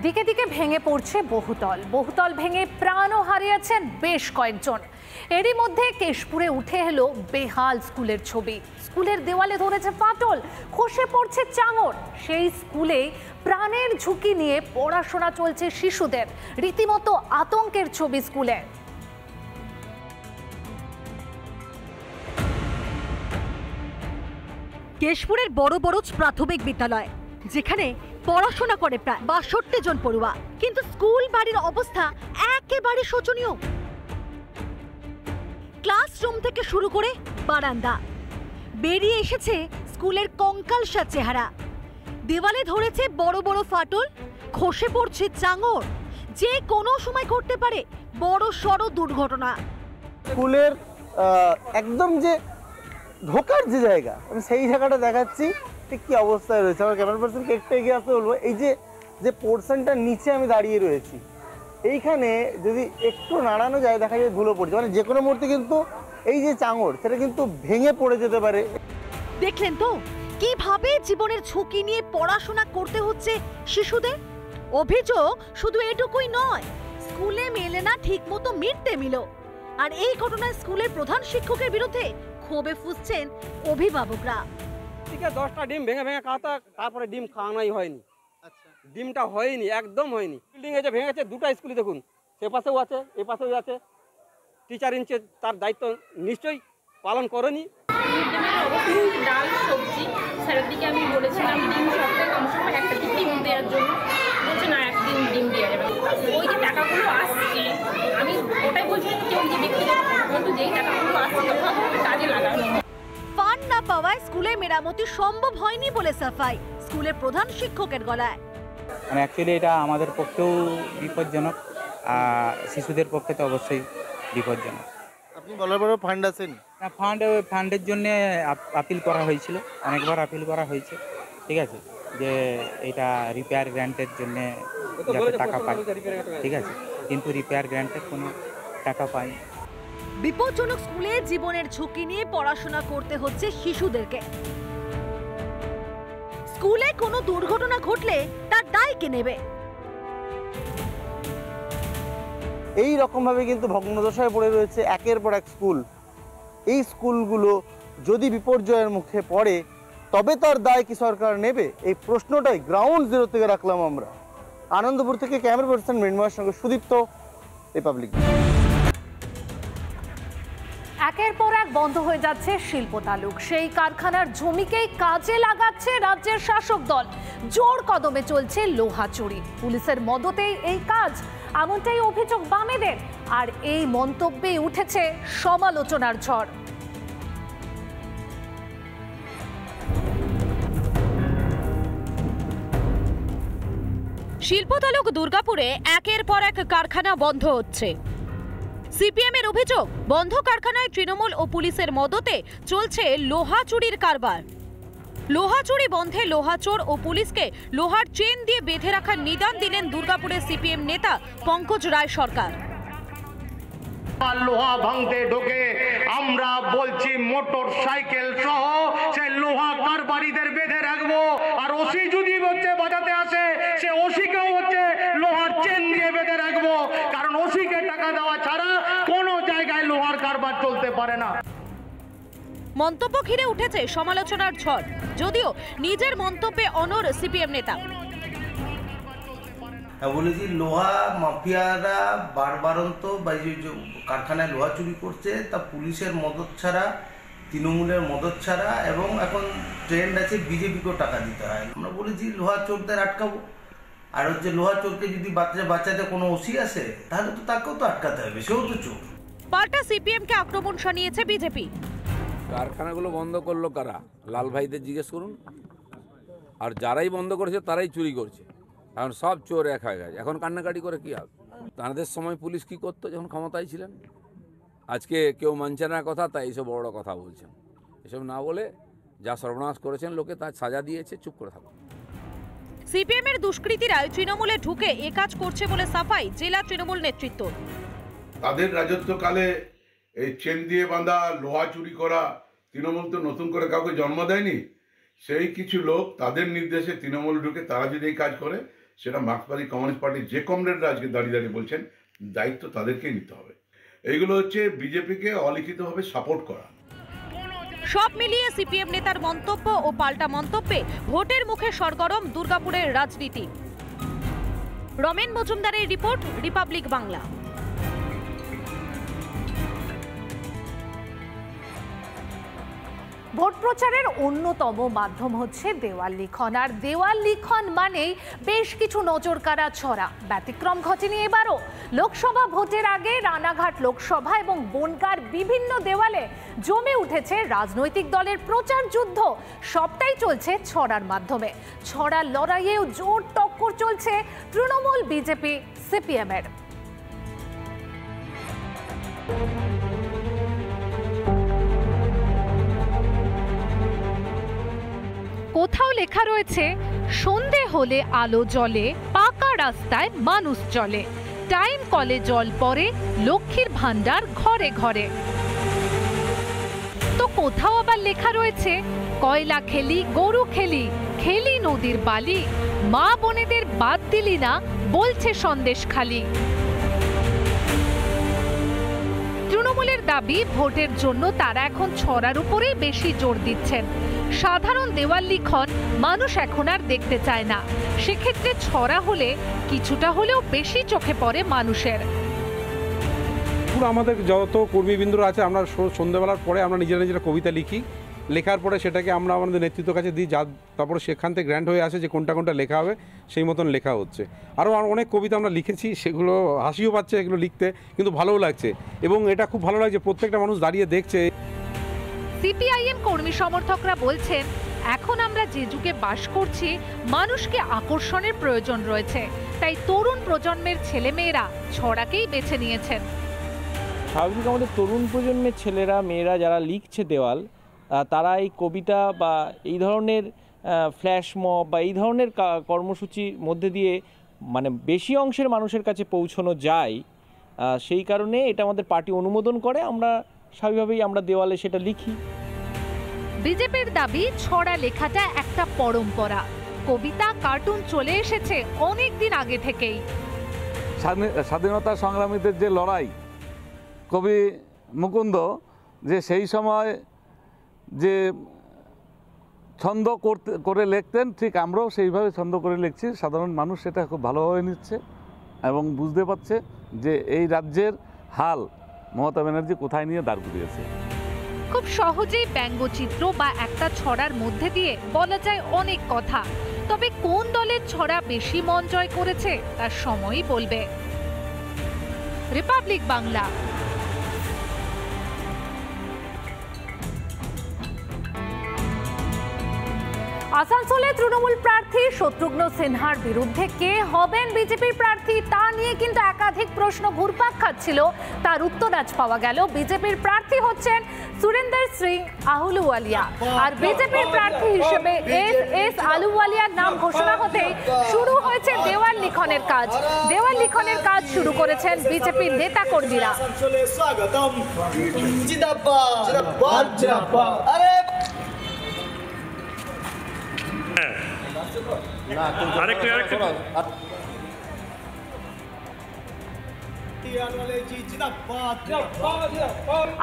দিকে দিকে ভেঙে পড়ছে বহুতল, বহুতল ভেঙে প্রাণও হারিয়েছেন বেশ কয়েকজন। এরই মধ্যে কেশপুরে উঠে এলো বেহাল স্কুলের ছবি। স্কুলের দেওয়ালে ধরেছে ফাটল, খসে পড়ছে চাঙড়। সেই স্কুলে প্রাণের ঝুঁকি নিয়ে পড়াশোনা চলছে শিশুদের, রীতিমতো আতঙ্কের ছবি স্কুলে। কেশপুরের বড় বড়জ প্রাথমিক বিদ্যালয়, যেখানে পড়াশোনা করে প্রায় ৬২ জন পড়ুয়া, কিন্তু স্কুল বাড়ির অবস্থা একেবারে শোচনীয়। ক্লাসরুম থেকে শুরু করে বারান্দা, বেরিয়ে এসেছে স্কুলের কঙ্কালসা চেহারা। দেওয়ালে ধরেছে বড় বড় ফাটল, খসে পড়ছে চাঙড়। যে কোনো সময় ঘটতে পারে বড় সড় দুর্ঘটনা। স্কুলের একদম যে ঢোকার যে জায়গা, আমি সেই জায়গাটা দেখাচ্ছি ঠিক কি অবস্থায় রয়েছে। আমার ক্যামেরা পার্সনকে একটু এগিয়ে আসতে বলবো। এই যে পোর্শনটার নিচে আমি দাঁড়িয়ে রয়েছি, এইখানে যদি একটু নাড়ানো যায় দেখা যায় ধুলো পড়ছে, মানে যে কোনো মুহূর্তে কিন্তু এই যে চাঙড় সেটা কিন্তু ভেঙে পড়ে যেতে পারে। দেখলেন তো কিভাবে জীবনের ঝুঁকি নিয়ে পড়াশোনা করতে হচ্ছে শিশুদের। অভিযোগ শুধু এটুকুই নয়, স্কুলে মেলে না ঠিকমতো মিড ডে মিলও। আর এই ঘটনায় স্কুলের প্রধান শিক্ষকের বিরুদ্ধে ক্ষোভে ফুঁসছেন অভিভাবকরা। ঠিক আছে, 10টা ডিম ভেঙে ভেঙে খাওয়া, তারপরে ডিম খাওয়ানোই হয়নি। ডিমটা হয়নি, একদম হয়নি। বিল্ডিং এসে ভেঙে গেছে, দুটো স্কুলে দেখুন, সে পাশেও আছে এ পাশেও আছে। টিচার ইনচার্জ তার দায়িত্ব নিশ্চয়ই পালন করেনি। ডাল সবজি স্যারের দিকে আমি বলেছিলাম ডিম সপ্তাহে কমসে কম একটা ডিম দেওয়ার জন্য, বলছে না একদিন ডিম দেওয়া যাবে। ওই যে টাকাগুলো আসছে, আমি ওটাই বলছি যে ওই যে ব্যক্তিগত, কিন্তু যেই টাকাগুলো আসছে তখন কাজে লাগানো। ফান্ড না পাওয়ায় স্কুলে মেরামতি সম্ভব হয়নি বলে সাফাই স্কুলের প্রধান শিক্ষকের গলায়। মানে অ্যাকচুয়ালি এটা আমাদের পক্ষেও বিপজ্জনক, আর শিশুদের পক্ষে তো অবশ্যই বিপজ্জনক। আপনি বলার পরে ফান্ড আসেন না, ফান্ডের জন্য আপিল করা হয়েছিল, অনেকবার আপিল করা হয়েছে, ঠিক আছে, যে এটা রিপেয়ার গ্র্যান্টের জন্য যাতে টাকা পাই, ঠিক আছে, কিন্তু রিপেয়ার গ্র্যান্টের কোনো টাকা পাইনি। বিপজ্জনক স্কুলে জীবনের ঝুঁকি নিয়ে পড়াশোনা করতে হচ্ছে শিশুদেরকে। স্কুলে কোনো দুর্ঘটনা ঘটলে তার দায় কে নেবে? এই রকমভাবে কিন্তু ভগ্নদশায় পড়ে রয়েছে একের পর এক স্কুল। এই স্কুলগুলো যদি বিপর্যয়ের মুখে পড়ে তবে তার দায় কি সরকার নেবে? এই প্রশ্নটাই গ্রাউন্ড জিরো থেকে রাখলাম আমরা। আনন্দপুর থেকে ক্যামেরা পার্সন মৃন্ময়ের সঙ্গে সুদীপ্ত, রিপাবলিক। একের পর এক বন্ধ হয়ে যাচ্ছে শিল্প তালুক। সেই কারখানার জমিকেই কাজে লাগাচ্ছে রাজ্যের শাসক দল। জোর কদমে চলছে লোহা চুরি, পুলিশের মদতেই এই কাজ, এমনটাই অভিযোগ বামেদের। আর এই মন্তব্যে উঠেছে সমালোচনার ঝড়। শিল্পতালুক দুর্গাপুরে একের পর এক কারখানা বন্ধ হচ্ছে। সিপিএম এর অভিযোগ, বন্ধ কারখানায় তৃণমূল ও পুলিশের মদতে চলছে লোহা চুরির কারবার। লোহা চুরি বন্ধে লোহাচোর ও পুলিশকে লোহার চেন দিয়ে বেঁধে রাখার নিদান দিলেন দুর্গাপুরের সিপিএম নেতা পঙ্কজ রায় সরকার। লোহা ভাঙতে ঢোকে আমরা বলছি মোটর সাইকেল সহ সেই লোহা কারবারিদের বেঁধে রাখবো। আর ওসি যদি হচ্ছে বাজাতে আসে, সে ওসিকেও হচ্ছে লোহার চেন দিয়ে বেঁধে রাখবো, কারণ ওসিকে টাকা দেওয়া ছাড়া কোনো জায়গায় লোহার কারবার চলতে পারে না। মন্তব্য ঘিরে উঠেছে সমালোচনার ঝড়, যদিও নিজের মন্তব্যে অনড় সিপিএম নেতা। বলেছি লোহা মাফিয়ারা বারবারন্ত কারখানায় লোহা চুরি করছে, তা পুলিশের মদত ছাড়া, তৃণমূলের মদত ছাড়া, এবং এখন ট্রেন্ড আছে বিজেপিকেও টাকা দিতে হয়। আমরা বলেছি লোহা চোরদের আটকাবো, আর হচ্ছে লোহা চোরকে যদি বাচ্চাতে কোনো ওসি আসে তাহলে তো তাকেও তো আটকাতে হবে, সেও তো চোর। পাল্টা সিপিএমকে আক্রমণ শানিয়েছে বিজেপি। কারখানাগুলো বন্ধ করলো কারা? লাল ভাইদের জিজ্ঞেস করুন। আর যারাই বন্ধ করেছে তারাই চুরি করছে, কারণ সব চোর এক হয়ে গেছে। এখন কান্নাকাটি করে কি হবে? তাদের সময় পুলিশ কি করতো যখন ক্ষমতায় ছিলেন? আজকে কেউ মানছে না কথা, তাই এইসব বড় কথা বলছেন। এসব না বলে যা সর্বনাশ করেছেন লোকে, তার সাজা দিয়েছে, চুপ করে থাকুন। সিপিএম এর দুষ্কৃতীরা তৃণমূলে ঢুকে এ কাজ করছে বলে সাফাই জেলা তৃণমূল নেতৃত্ব। তাদের রাজত্বকালে এই চেন দিয়ে বাঁধা লোহা চুরি করা, তৃণমূল তো নতুন করে কাউকে জন্ম দেয়নি। সেই কিছু লোক তাদের নির্দেশে তৃণমূল ঢুকে তারা যদি এই কাজ করে, সেটা মার্ক্সবাদী কমিউনিস্ট পার্টির যে কমরেডরা আজকে দাঁড়িয়ে বলছেন দায়িত্ব তাদেরকেই নিতে হবে। এইগুলো হচ্ছে বিজেপিকে অলিখিতভাবে সাপোর্ট করা। সব মিলিয়ে সিপিএম নেতার মন্তব্য ও পাল্টা মন্তব্যে ভোটের মুখে সরগরম দুর্গাপুরের রাজনীতি। রমেন মজুমদারের রিপোর্ট, রিপাবলিক বাংলা। ভোট প্রচারের অন্যতম মাধ্যম হচ্ছে দেওয়াল লিখন, আর দেওয়াল লিখন মানেই বেশ কিছু নজরকাড়া ছড়া। ব্যতিক্রম ঘটেনি এবারও। লোকসভা ভোটের আগে রানাঘাট লোকসভা এবং বনগাঁর বিভিন্ন দেওয়ালে জমে উঠেছে রাজনৈতিক দলের প্রচার যুদ্ধ। সবটাই চলছে ছড়ার মাধ্যমে। ছড়ার লড়াইয়েও জোর টক্কর চলছে তৃণমূল, বিজেপি, সিপিএম এর। কোথাও লেখা রয়েছে সন্ধে হলে আলো জ্বলে, পাকা রাস্তায় মানুষ চলে, টাইম কলে জল পড়ে, লক্ষ্মীর ভান্ডার ঘরে ঘরে। তো কোথাও আবার লেখা রয়েছে কয়লা খেলি, গরু খেলি, খেলি নদীর বালি, মা বোনেদের বাদ দিলি না, বলছে সন্দেশ খালি। তৃণমূলের দাবি ভোটের জন্য তারা এখন ছড়ার উপরেই বেশি জোর দিচ্ছেন। সাধারণ দেওয়াল লিখন মানুষ এখন আর দেখতে চায় না। সেক্ষেত্রে ছড়া হলে কিছুটা হলেও বেশি চোখে পড়ে মানুষের। পুরো আমাদের যত কর্মীবৃন্দরা আছে, আমরা সন্ধ্যাবেলার পরে আমরা নিজেরা কবিতা লিখি। লেখার পরে সেটাকে আমরা আমাদের নেতৃত্বের কাছে দিই, তারপরে সেখান থেকে গ্র্যান্ড হয়ে আসে যে কোনটা লেখা হবে, সেই মতন লেখা হচ্ছে। আরও অনেক কবিতা আমরা লিখেছি, সেগুলো হাসিও পাচ্ছে এগুলো লিখতে, কিন্তু ভালোও লাগছে এবং এটা খুব ভালো লাগছে প্রত্যেকটা মানুষ দাঁড়িয়ে দেখছে। সিপিআইএম কর্মী সমর্থকরা বলছেন এখন আমরা যে যুগে বাস করছি, মানুষকে আকর্ষণের প্রয়োজন রয়েছে, তাই তরুণ প্রজন্মের ছেলেমেয়েরা ছড়াকেই বেছে নিয়েছেন। স্বাভাবিক আমাদের তরুণ প্রজন্মের ছেলেরা মেয়েরা যারা লিখছে দেওয়াল, তারা এই কবিতা বা এই ধরনের ফ্ল্যাশ মব বা এই ধরনের কর্মসূচির মধ্যে দিয়ে মানে বেশি অংশের মানুষের কাছে পৌঁছানো যায়, সেই কারণে এটা আমাদের পার্টি অনুমোদন করে। আমরা স্বাভাবিকভাবেই আমরা দেওয়ালে সেটা লিখি। বিজেপির দাবি ছড়া লেখাটা একটা পরম্পরা। কবিতা, কার্টুন চলে এসেছে অনেক দিন আগে থেকেই। স্বাধীনতা সংগ্রামীদের যে লড়াই, কবি মুকুন্দ যে সেই সময় যে ছন্দ করে লিখতেন, ঠিক আমরাও সেইভাবে ছন্দ করে লিখছি। সাধারণ মানুষ সেটা খুব ভালোভাবে নিচ্ছে এবং বুঝতে পারছে যে এই রাজ্যের হাল মমতা ব্যানার্জি কোথায় নিয়ে দাঁড় করিয়েছে। খুব সহজেই ব্যঙ্গচিত্র বা একটা ছড়ার মধ্যে দিয়ে বলা যায় অনেক কথা। তবে কোন দলের ছড়া বেশি মন জয় করেছে তার সময়ই বলবে। রিপাবলিক বাংলা। আসানসোলে তৃণমূল প্রার্থী শত্রুঘ্ন সিনহার বিরুদ্ধে কে হবেন বিজেপির প্রার্থী, তা নিয়ে কিন্তু একাধিক প্রশ্ন ঘুরপাক খাচ্ছিল। তার উত্তর আজ পাওয়া গেল। বিজেপির প্রার্থী হচ্ছেন সুরেন্দর সিং আহলুওয়ালিয়া, আর বিজেপির প্রার্থী হিসেবে এস আহলুওয়ালিয়ার নাম ঘোষণা হতেই শুরু হয়েছে দেওয়াল লিখনের কাজ। দেওয়াল লিখনের কাজ শুরু করেছেন বিজেপির নেতা কর্মীরা।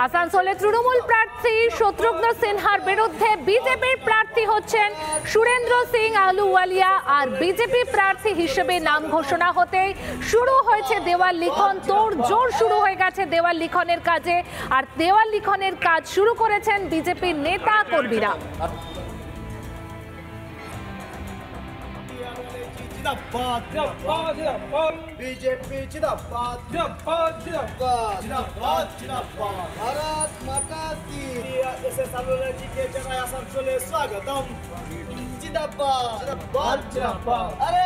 আসানসোলে তৃণমূল প্রার্থী শত্রুঘ্ন সিনহার বিরুদ্ধে বিজেপির প্রার্থী হচ্ছেন সুরেন্দ্র সিং আহলুওয়ালিয়া, আর বিজেপি প্রার্থী হিসেবে নাম ঘোষণা হতেই শুরু হয়েছে দেওয়াল লিখন। তোড়জোড় শুরু হয়ে গেছে দেওয়াল লিখনের কাজে, আর দেওয়াল লিখনের কাজ শুরু করেছেন বিজেপির নেতা কর্মীরা। बीजेपी जिंदाबाद जिंदाबाद जिंदाबाद जिंदाबाद जिंदाबाद भारत माता की एसएस आलुवालिया के जगह आसानसोले स्वागतम जिंदाबाद जिंदाबाद जिंदाबाद अरे